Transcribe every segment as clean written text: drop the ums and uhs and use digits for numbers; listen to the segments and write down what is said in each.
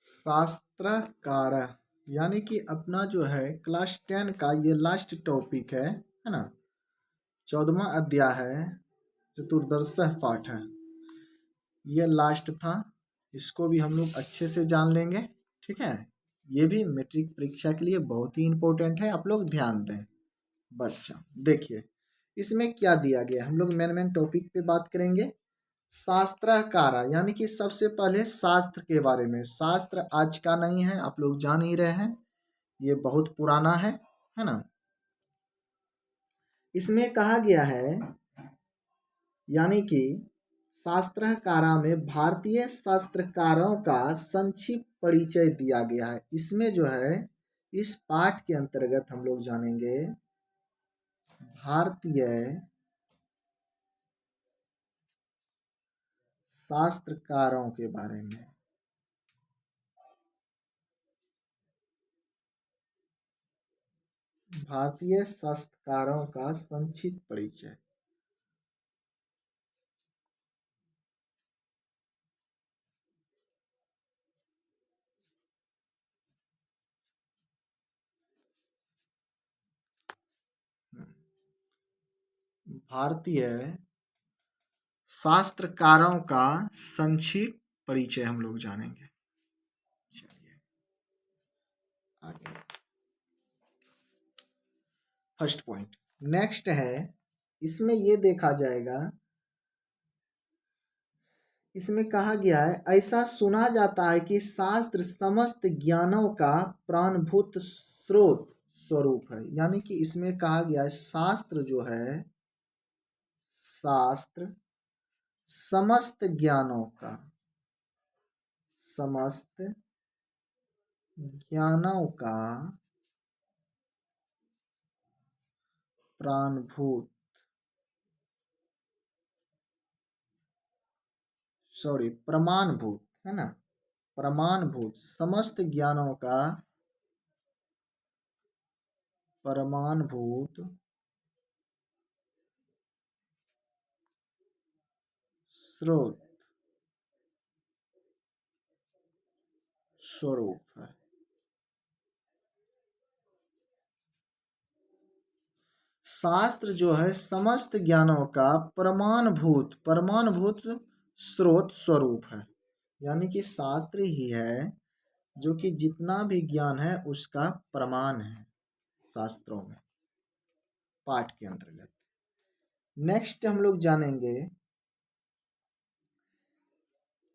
शास्त्रकार यानी कि अपना जो है क्लास 10 का ये लास्ट टॉपिक है ना। 14वां अध्याय है, चतुर्दश पाठ है, ये लास्ट था। इसको भी हम लोग अच्छे से जान लेंगे, ठीक है। ये भी मैट्रिक परीक्षा के लिए बहुत ही इंपॉर्टेंट है, आप लोग ध्यान दें। बच्चा देखिए इसमें क्या दिया गया, हम लोग मेन टॉपिक पे बात करेंगे। शास्त्रकारा यानी कि सबसे पहले शास्त्र के बारे में। शास्त्र आज का नहीं है, आप लोग जान ही रहे हैं, ये बहुत पुराना है ना। इसमें कहा गया है यानी कि शास्त्रकारा में भारतीय शास्त्रकारों का संक्षिप्त परिचय दिया गया है। इसमें जो है इस पाठ के अंतर्गत हम लोग जानेंगे भारतीय शास्त्रकारों के बारे में। भारतीय शास्त्रकारों का संक्षिप्त परिचय। भारतीय शास्त्रकारों का संक्षिप्त परिचय हम लोग जानेंगे। चलिए आगे फर्स्ट पॉइंट। नेक्स्ट है, इसमें ये देखा जाएगा, इसमें कहा गया है ऐसा सुना जाता है कि शास्त्र समस्त ज्ञानों का प्राणभूत स्रोत स्वरूप है। यानी कि इसमें कहा गया है शास्त्र जो है, शास्त्र समस्त ज्ञानों का, समस्त ज्ञानों का प्राणभूत, सॉरी प्रमाणभूत है ना, प्रमाणभूत समस्त ज्ञानों का प्रमाणभूत स्रोत स्वरूप है। शास्त्र जो है समस्त ज्ञानों का प्रमाणभूत स्रोत स्वरूप है। यानी कि शास्त्र ही है जो कि जितना भी ज्ञान है उसका प्रमाण है शास्त्रों में, पाठ के अंतर्गत। नेक्स्ट हम लोग जानेंगे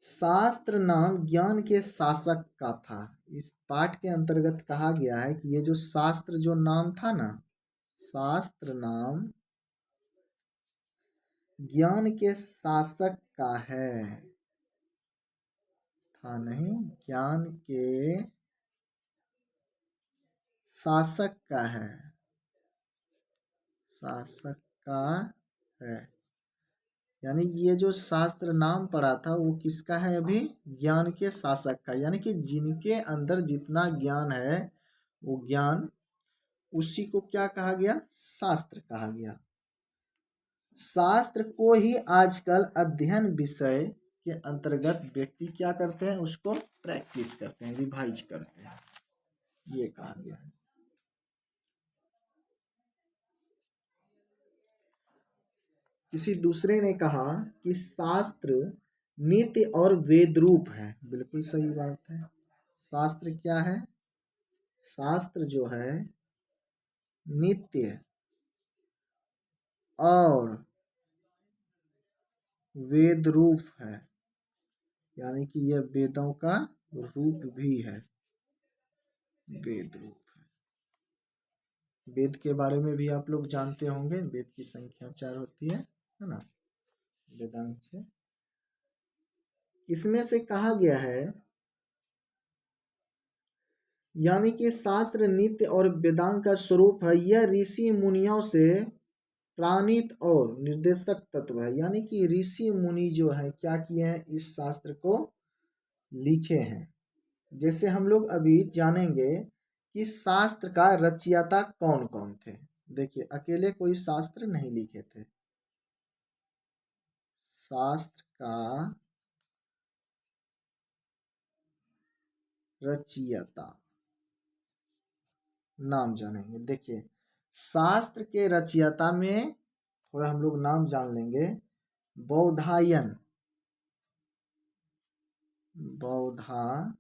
शास्त्र नाम ज्ञान के शासक का था। इस पाठ के अंतर्गत कहा गया है कि ये जो शास्त्र जो नाम था ना, शास्त्र नाम ज्ञान के शासक का है, था नहीं, ज्ञान के शासक का है, शासक का है। यानी ये जो शास्त्र नाम पड़ा था वो किसका है, अभी ज्ञान के शासक का। यानी कि जिनके अंदर जितना ज्ञान है वो ज्ञान, उसी को क्या कहा गया, शास्त्र कहा गया। शास्त्र को ही आजकल अध्ययन विषय के अंतर्गत व्यक्ति क्या करते हैं, उसको प्रैक्टिस करते हैं, रिवाइज करते हैं, ये कहा गया है। किसी दूसरे ने कहा कि शास्त्र नित्य और वेद रूप है। बिल्कुल सही बात है। शास्त्र क्या है, शास्त्र जो है नित्य और वेद रूप है। यानी कि यह वेदों का रूप भी है, वेद रूप है। वेद के बारे में भी आप लोग जानते होंगे, वेद की संख्या 4 होती है ना, वेदांग 6। इसमें से कहा गया है यानी कि शास्त्र नित्य और वेदांग का स्वरूप है। यह ऋषि मुनियों से प्राणित और निर्देशक तत्व है। यानी कि ऋषि मुनि जो है क्या किए हैं, इस शास्त्र को लिखे हैं। जैसे हम लोग अभी जानेंगे कि शास्त्र का रचयिता कौन कौन थे। देखिए अकेले कोई शास्त्र नहीं लिखे थे। शास्त्र का रचयिता नाम जानेंगे। देखिए शास्त्र के रचयिता में थोड़ा हम लोग नाम जान लेंगे। बौधायन, बौधायन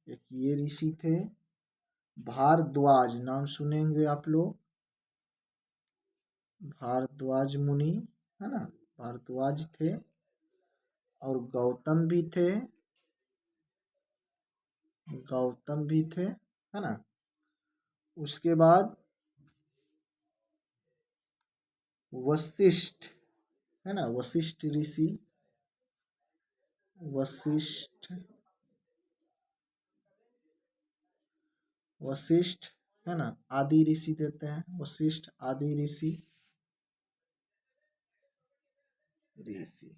एक ये ऋषि थे। भारद्वाज नाम सुनेंगे आप लोग, भारद्वाज मुनि, है ना, भारद्वाज थे। और गौतम भी थे, गौतम भी थे, है ना। उसके बाद वशिष्ठ, है ना, वशिष्ठ ऋषि, वशिष्ठ, वशिष्ठ, है ना, आदि ऋषि देते हैं, वशिष्ठ आदि ऋषि, ऋषि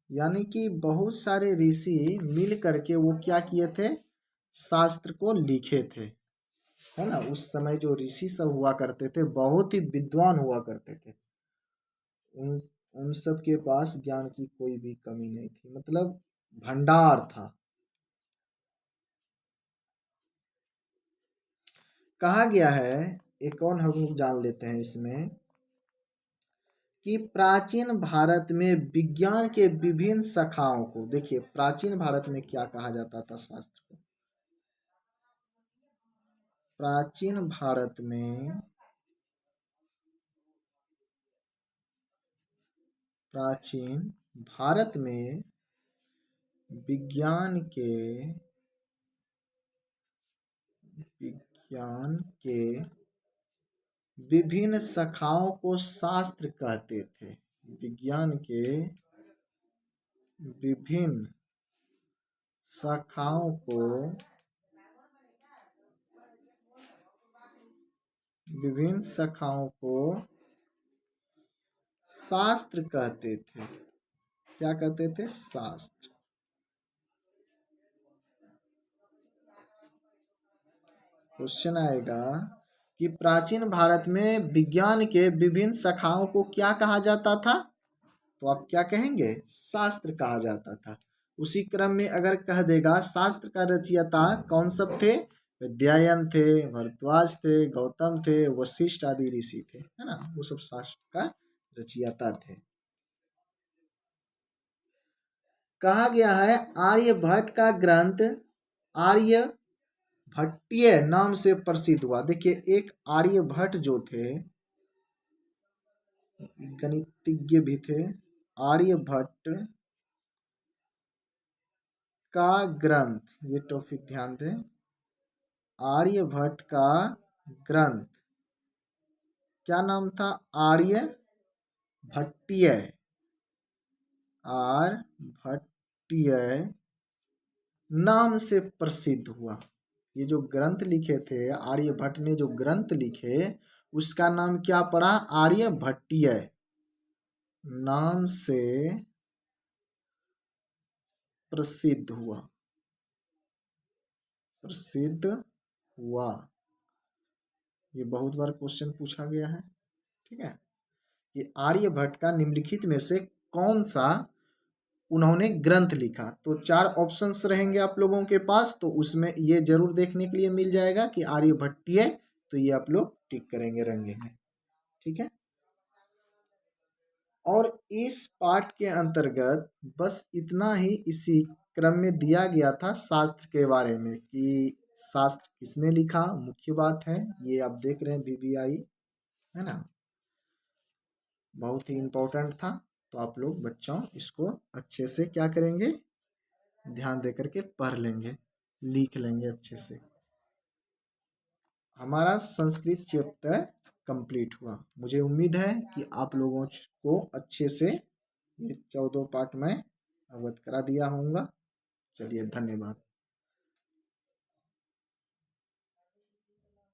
यानी कि बहुत सारे ऋषि मिल करके वो क्या किए थे, शास्त्र को लिखे थे, है ना। उस समय जो ऋषि सब हुआ करते थे बहुत ही विद्वान हुआ करते थे। उन उन सब के पास ज्ञान की कोई भी कमी नहीं थी, मतलब भंडार था। कहा गया है, एक और हम लोग जान लेते हैं इसमें, कि प्राचीन भारत में विज्ञान के विभिन्न शाखाओं को, देखिए प्राचीन भारत में क्या कहा जाता था शास्त्र को। प्राचीन भारत में, प्राचीन भारत में विज्ञान के विभिन्न शाखाओं को शास्त्र कहते थे। विज्ञान के विभिन्न शाखाओं को, विभिन्न शाखाओं को शास्त्र कहते थे। क्या कहते थे, शास्त्र। क्वेश्चन आएगा कि प्राचीन भारत में विज्ञान के विभिन्न शाखाओं को क्या कहा जाता था, तो आप क्या कहेंगे, शास्त्र कहा जाता था। उसी क्रम में अगर कह देगा शास्त्र का रचयिता कौन सब थे, विद्यायन थे, भरद्वाज थे, गौतम थे, वशिष्ठ आदि ऋषि थे, है ना, वो सब शास्त्र का रचयिता थे। कहा गया है आर्यभट्ट का ग्रंथ आर्यभट्टीय नाम से प्रसिद्ध हुआ। देखिए एक आर्यभट्ट जो थे, गणितज्ञ भी थे, आर्यभट्ट का ग्रंथ, ये टॉपिक ध्यान दें, आर्यभट्ट का ग्रंथ क्या नाम था, आर्यभट्टीय, आर्यभट्टीय नाम से प्रसिद्ध हुआ। ये जो ग्रंथ लिखे थे, आर्यभट्ट ने जो ग्रंथ लिखे उसका नाम क्या पड़ा, आर्यभट्टीय नाम से प्रसिद्ध हुआ, प्रसिद्ध हुआ। ये बहुत बार क्वेश्चन पूछा गया है, ठीक है, कि आर्यभट्ट का निम्नलिखित में से कौन सा उन्होंने ग्रंथ लिखा। तो 4 ऑप्शंस रहेंगे आप लोगों के पास, तो उसमें ये जरूर देखने के लिए मिल जाएगा कि आर्यभट्टीय, तो ये आप लोग टिक करेंगे रंगे में, ठीक है। और इस पाठ के अंतर्गत बस इतना ही इसी क्रम में दिया गया था शास्त्र के बारे में, कि शास्त्र किसने लिखा, मुख्य बात है ये आप देख रहे हैं VVI, है ना, बहुत ही इम्पोर्टेंट था। तो आप लोग बच्चों इसको अच्छे से क्या करेंगे, ध्यान दे करके पढ़ लेंगे, लिख लेंगे अच्छे से। हमारा संस्कृत चैप्टर कंप्लीट हुआ। मुझे उम्मीद है कि आप लोगों को अच्छे से ये 14 पार्ट में अवगत करा दिया होगा। चलिए धन्यवाद।